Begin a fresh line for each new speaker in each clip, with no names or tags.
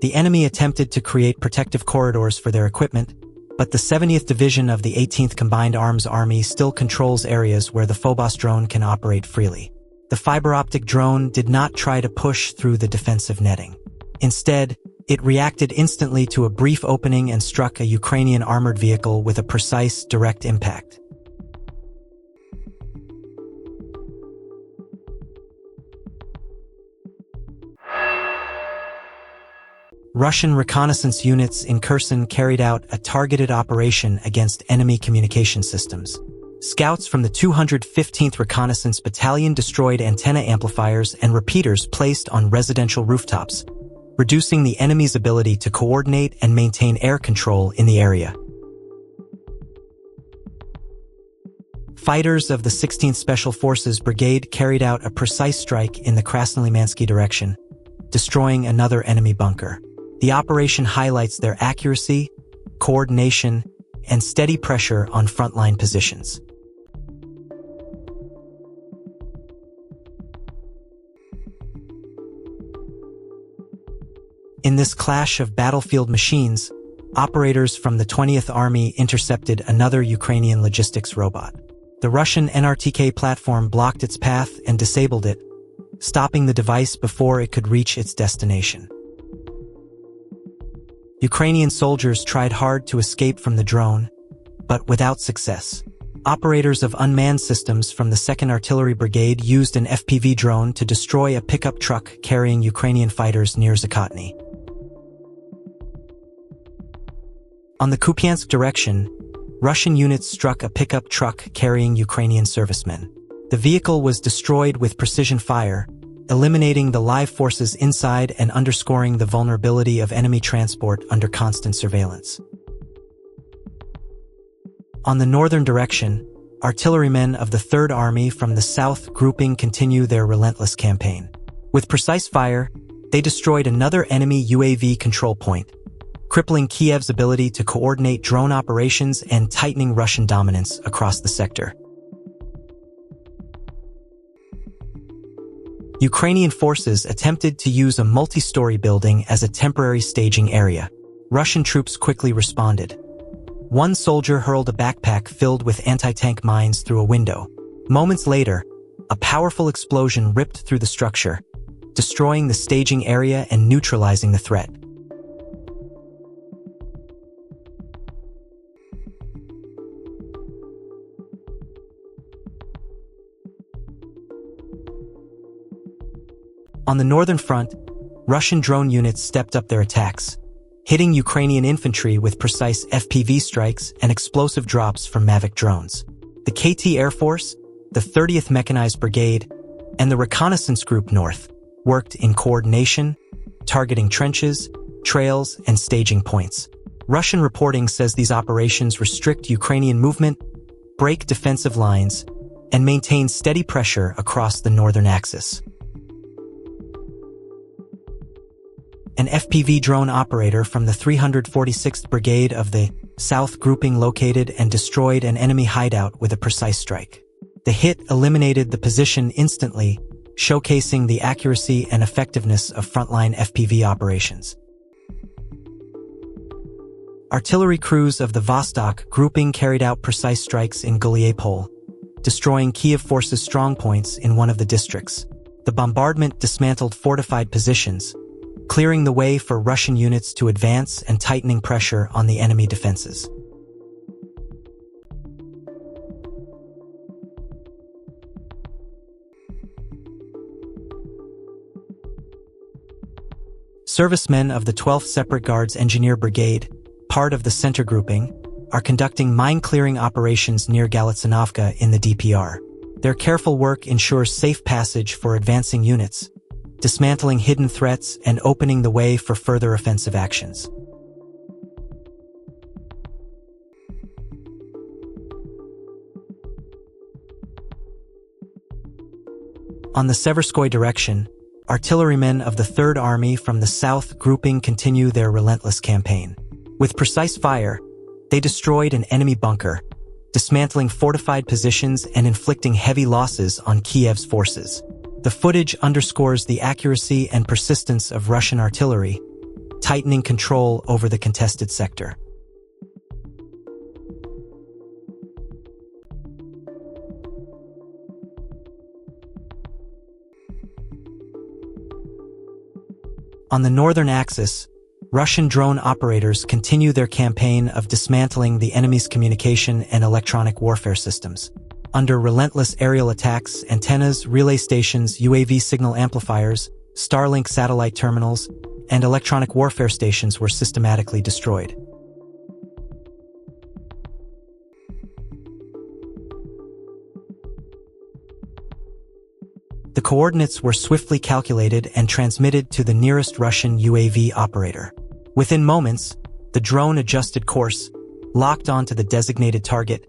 The enemy attempted to create protective corridors for their equipment, but the 70th Division of the 18th Combined Arms Army still controls areas where the Phobos drone can operate freely. The fiber-optic drone did not try to push through the defensive netting. Instead, it reacted instantly to a brief opening and struck a Ukrainian armored vehicle with a precise, direct impact. Russian reconnaissance units in Kherson carried out a targeted operation against enemy communication systems. Scouts from the 215th Reconnaissance Battalion destroyed antenna amplifiers and repeaters placed on residential rooftops, reducing the enemy's ability to coordinate and maintain air control in the area. Fighters of the 16th Special Forces Brigade carried out a precise strike in the Krasnolymansky direction, destroying another enemy bunker. The operation highlights their accuracy, coordination, and steady pressure on frontline positions. In this clash of battlefield machines, operators from the 20th Army intercepted another Ukrainian logistics robot. The Russian NRTK platform blocked its path and disabled it, stopping the device before it could reach its destination. Ukrainian soldiers tried hard to escape from the drone, but without success. Operators of unmanned systems from the 2nd Artillery Brigade used an FPV drone to destroy a pickup truck carrying Ukrainian fighters near Zakotny. On the Kupiansk direction, Russian units struck a pickup truck carrying Ukrainian servicemen. The vehicle was destroyed with precision fire, eliminating the live forces inside and underscoring the vulnerability of enemy transport under constant surveillance. On the northern direction, artillerymen of the 3rd Army from the south grouping continue their relentless campaign. With precise fire, they destroyed another enemy UAV control point, crippling Kiev's ability to coordinate drone operations and tightening Russian dominance across the sector. Ukrainian forces attempted to use a multi-story building as a temporary staging area. Russian troops quickly responded. One soldier hurled a backpack filled with anti-tank mines through a window. Moments later, a powerful explosion ripped through the structure, destroying the staging area and neutralizing the threat. On the northern front, Russian drone units stepped up their attacks, hitting Ukrainian infantry with precise FPV strikes and explosive drops from Mavic drones. The KT Air Force, the 30th Mechanized Brigade, and the Reconnaissance Group North worked in coordination, targeting trenches, trails, and staging points. Russian reporting says these operations restrict Ukrainian movement, break defensive lines, and maintain steady pressure across the northern axis. An FPV drone operator from the 346th Brigade of the South grouping located and destroyed an enemy hideout with a precise strike. The hit eliminated the position instantly, showcasing the accuracy and effectiveness of frontline FPV operations. Artillery crews of the Vostok grouping carried out precise strikes in Guliapol, destroying Kiev forces' strongpoints in one of the districts. The bombardment dismantled fortified positions, clearing the way for Russian units to advance and tightening pressure on the enemy defenses. Servicemen of the 12th Separate Guards Engineer Brigade, part of the center grouping, are conducting mine-clearing operations near Galicinovka in the DPR. Their careful work ensures safe passage for advancing units, dismantling hidden threats and opening the way for further offensive actions. On the Severskoy direction, artillerymen of the 3rd Army from the south grouping continue their relentless campaign. With precise fire, they destroyed an enemy bunker, dismantling fortified positions and inflicting heavy losses on Kiev's forces. The footage underscores the accuracy and persistence of Russian artillery, tightening control over the contested sector. On the northern axis, Russian drone operators continue their campaign of dismantling the enemy's communication and electronic warfare systems. Under relentless aerial attacks, antennas, relay stations, UAV signal amplifiers, Starlink satellite terminals, and electronic warfare stations were systematically destroyed. The coordinates were swiftly calculated and transmitted to the nearest Russian UAV operator. Within moments, the drone adjusted course, locked onto the designated target,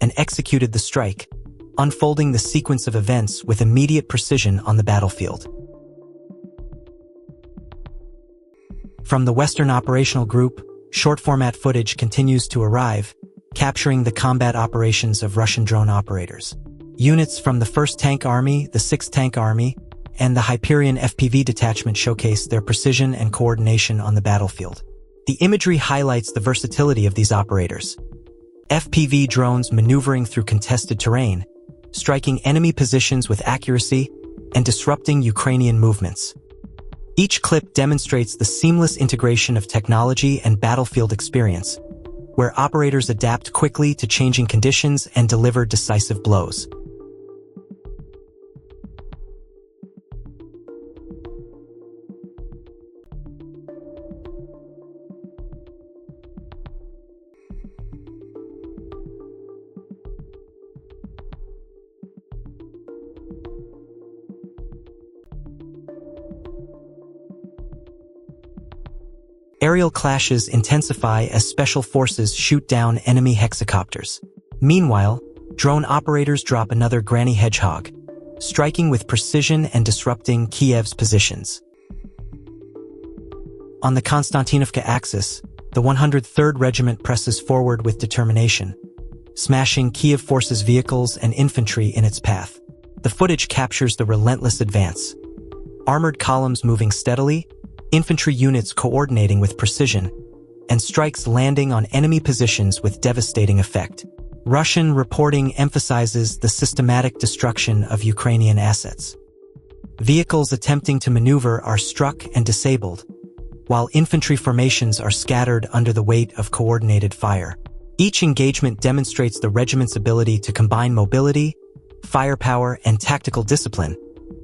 and executed the strike, unfolding the sequence of events with immediate precision on the battlefield. From the Western Operational Group, short-format footage continues to arrive, capturing the combat operations of Russian drone operators. Units from the 1st Tank Army, the 6th Tank Army, and the Hyperion FPV detachment showcase their precision and coordination on the battlefield. The imagery highlights the versatility of these operators. FPV drones maneuvering through contested terrain, striking enemy positions with accuracy, and disrupting Ukrainian movements. Each clip demonstrates the seamless integration of technology and battlefield experience, where operators adapt quickly to changing conditions and deliver decisive blows. Aerial clashes intensify as special forces shoot down enemy hexacopters. Meanwhile, drone operators drop another Granny Hedgehog, striking with precision and disrupting Kiev's positions. On the Konstantinovka axis, the 103rd Regiment presses forward with determination, smashing Kiev forces' vehicles and infantry in its path. The footage captures the relentless advance. Armored columns moving steadily, infantry units coordinating with precision, and strikes landing on enemy positions with devastating effect. Russian reporting emphasizes the systematic destruction of Ukrainian assets. Vehicles attempting to maneuver are struck and disabled, while infantry formations are scattered under the weight of coordinated fire. Each engagement demonstrates the regiment's ability to combine mobility, firepower, and tactical discipline,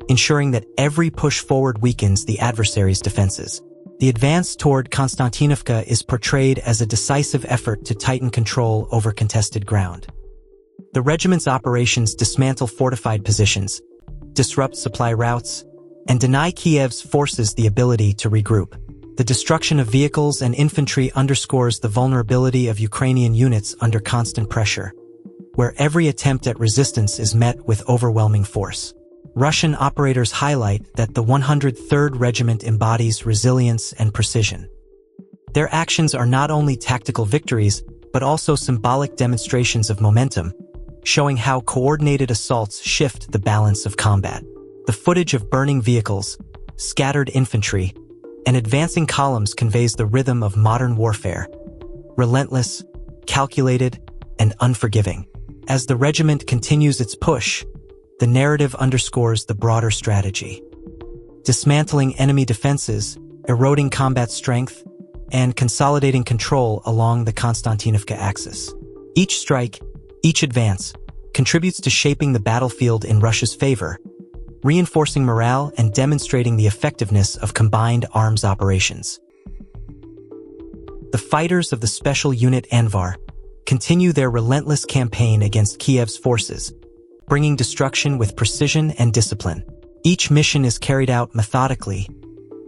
ensuring that every push forward weakens the adversary's defenses. The advance toward Konstantinovka is portrayed as a decisive effort to tighten control over contested ground. The regiment's operations dismantle fortified positions, disrupt supply routes, and deny Kiev's forces the ability to regroup. The destruction of vehicles and infantry underscores the vulnerability of Ukrainian units under constant pressure, where every attempt at resistance is met with overwhelming force. Russian operators highlight that the 103rd Regiment embodies resilience and precision. Their actions are not only tactical victories, but also symbolic demonstrations of momentum, showing how coordinated assaults shift the balance of combat. The footage of burning vehicles, scattered infantry, and advancing columns conveys the rhythm of modern warfare, relentless, calculated, and unforgiving. As the regiment continues its push, the narrative underscores the broader strategy. Dismantling enemy defenses, eroding combat strength, and consolidating control along the Konstantinovka axis. Each strike, each advance, contributes to shaping the battlefield in Russia's favor, reinforcing morale and demonstrating the effectiveness of combined arms operations. The fighters of the Special Unit Anvar continue their relentless campaign against Kiev's forces, bringing destruction with precision and discipline. Each mission is carried out methodically,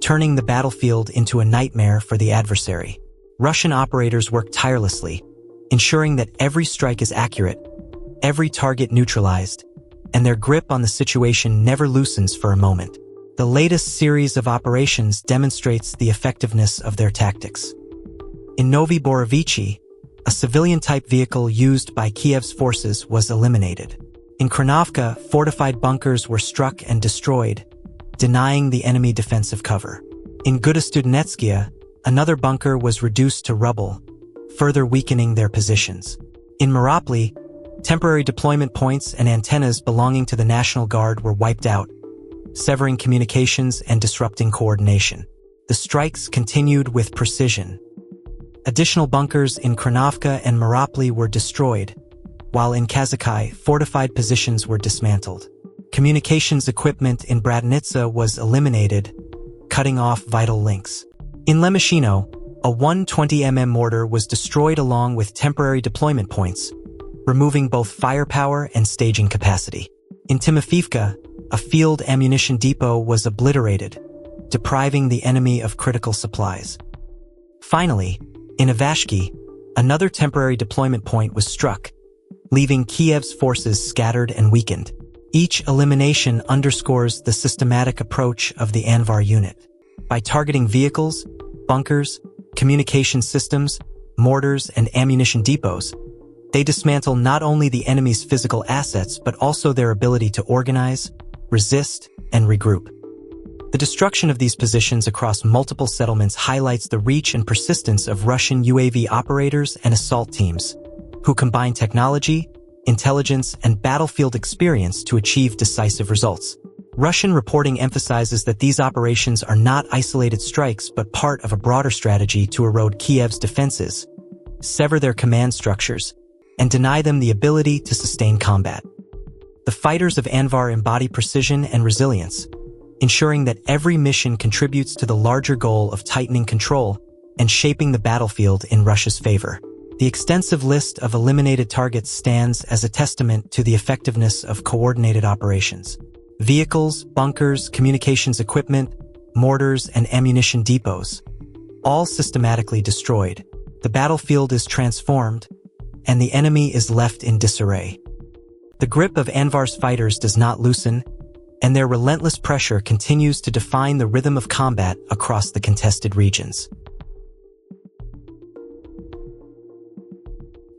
turning the battlefield into a nightmare for the adversary. Russian operators work tirelessly, ensuring that every strike is accurate, every target neutralized, and their grip on the situation never loosens for a moment. The latest series of operations demonstrates the effectiveness of their tactics. In Novi Borovichi, a civilian-type vehicle used by Kiev's forces was eliminated. In Kranovka, fortified bunkers were struck and destroyed, denying the enemy defensive cover. In Gudastudnetskaya, Another bunker was reduced to rubble, further weakening their positions. In Marapli, temporary deployment points and antennas belonging to the National Guard were wiped out, severing communications and disrupting coordination. The strikes continued with precision. Additional bunkers in Kranovka and Marapli were destroyed, while in Kazakai, fortified positions were dismantled. Communications equipment in Bratnitsa was eliminated, cutting off vital links. In Lemeshino, a 120mm mortar was destroyed along with temporary deployment points, removing both firepower and staging capacity. In Timofeevka, a field ammunition depot was obliterated, depriving the enemy of critical supplies. Finally, in Ivashki, another temporary deployment point was struck, leaving Kiev's forces scattered and weakened. Each elimination underscores the systematic approach of the Anvar unit. By targeting vehicles, bunkers, communication systems, mortars, and ammunition depots, they dismantle not only the enemy's physical assets but also their ability to organize, resist, and regroup. The destruction of these positions across multiple settlements highlights the reach and persistence of Russian UAV operators and assault teams, who combine technology, intelligence, and battlefield experience to achieve decisive results. Russian reporting emphasizes that these operations are not isolated strikes but part of a broader strategy to erode Kiev's defenses, sever their command structures, and deny them the ability to sustain combat. The fighters of Anvar embody precision and resilience, ensuring that every mission contributes to the larger goal of tightening control and shaping the battlefield in Russia's favor. The extensive list of eliminated targets stands as a testament to the effectiveness of coordinated operations. Vehicles, bunkers, communications equipment, mortars, and ammunition depots, all systematically destroyed. The battlefield is transformed, and the enemy is left in disarray. The grip of Anvar's fighters does not loosen, and their relentless pressure continues to define the rhythm of combat across the contested regions.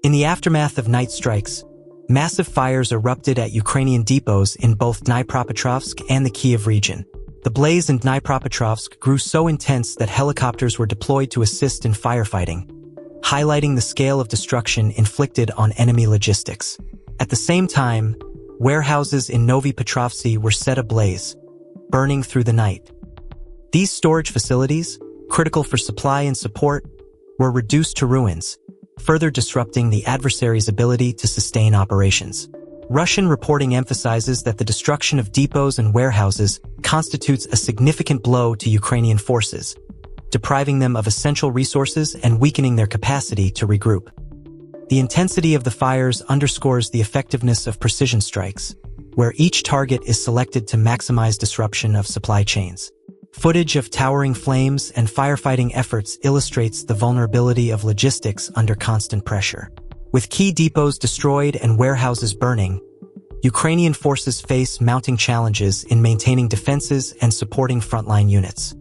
In the aftermath of night strikes, massive fires erupted at Ukrainian depots in both Dnipropetrovsk and the Kiev region. The blaze in Dnipropetrovsk grew so intense that helicopters were deployed to assist in firefighting, highlighting the scale of destruction inflicted on enemy logistics. At the same time, warehouses in Novi Petrovsky were set ablaze, burning through the night. These storage facilities, critical for supply and support, were reduced to ruins, further disrupting the adversary's ability to sustain operations. Russian reporting emphasizes that the destruction of depots and warehouses constitutes a significant blow to Ukrainian forces, depriving them of essential resources and weakening their capacity to regroup. The intensity of the fires underscores the effectiveness of precision strikes, where each target is selected to maximize disruption of supply chains. Footage of towering flames and firefighting efforts illustrates the vulnerability of logistics under constant pressure. With key depots destroyed and warehouses burning, Ukrainian forces face mounting challenges in maintaining defenses and supporting frontline units.